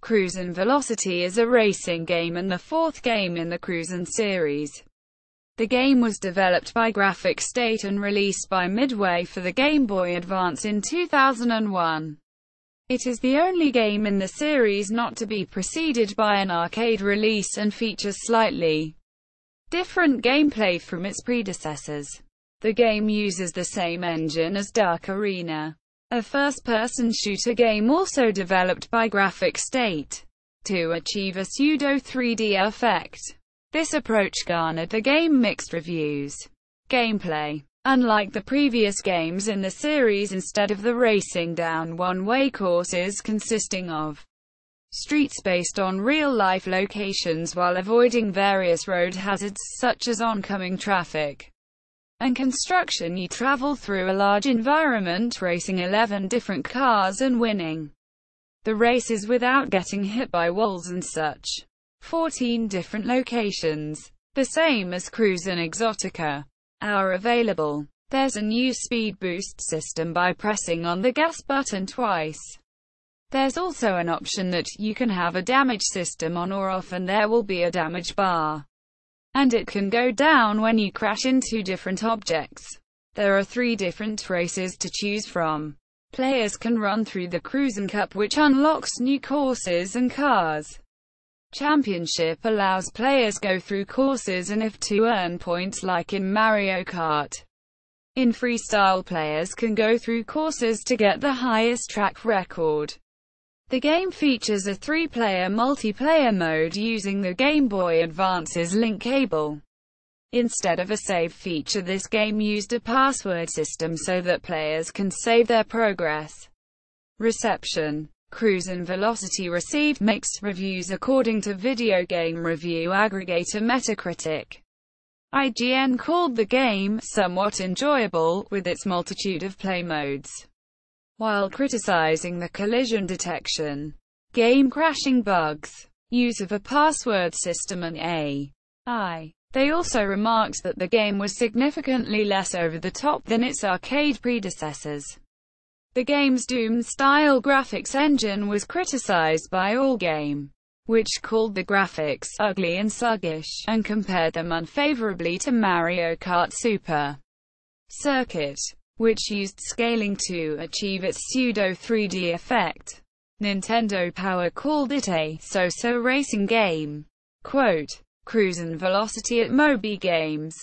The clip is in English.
Cruis'n Velocity is a racing game and the fourth game in the Cruis'n series. The game was developed by Graphic State and released by Midway for the Game Boy Advance in 2001. It is the only game in the series not to be preceded by an arcade release and features slightly different gameplay from its predecessors. The game uses the same engine as Dark Arena, a first-person shooter game also developed by Graphic State, to achieve a pseudo-3D effect. This approach garnered the game mixed reviews. Gameplay. Unlike the previous games in the series, instead of the racing down one-way courses consisting of streets based on real-life locations while avoiding various road hazards such as oncoming traffic and construction, you travel through a large environment, racing 11 different cars and winning the races without getting hit by walls and such. 14 different locations, the same as Cruis'n Exotica, are available. There's a new speed boost system by pressing on the gas button twice. There's also an option that you can have a damage system on or off and there will be a damage bar, and it can go down when you crash into different objects. There are 3 different races to choose from. Players can run through the Cruis'n Cup, which unlocks new courses and cars. Championship allows players go through courses and if to earn points like in Mario Kart. In freestyle, players can go through courses to get the highest track record. The game features a 3-player multiplayer mode using the Game Boy Advance's link cable. Instead of a save feature, this game used a password system so that players can save their progress. Reception. Cruis'n Velocity received mixed reviews according to video game review aggregator Metacritic. IGN called the game somewhat enjoyable, with its multitude of play modes, while criticizing the collision detection, game crashing bugs, use of a password system and AI. They also remarked that the game was significantly less over-the-top than its arcade predecessors. The game's Doom-style graphics engine was criticized by Allgame, which called the graphics ugly and sluggish, and compared them unfavorably to Mario Kart Super Circuit, which used scaling to achieve its pseudo-3D effect. Nintendo Power called it a so-so racing game. Quote, Cruis'n Velocity at Moby Games.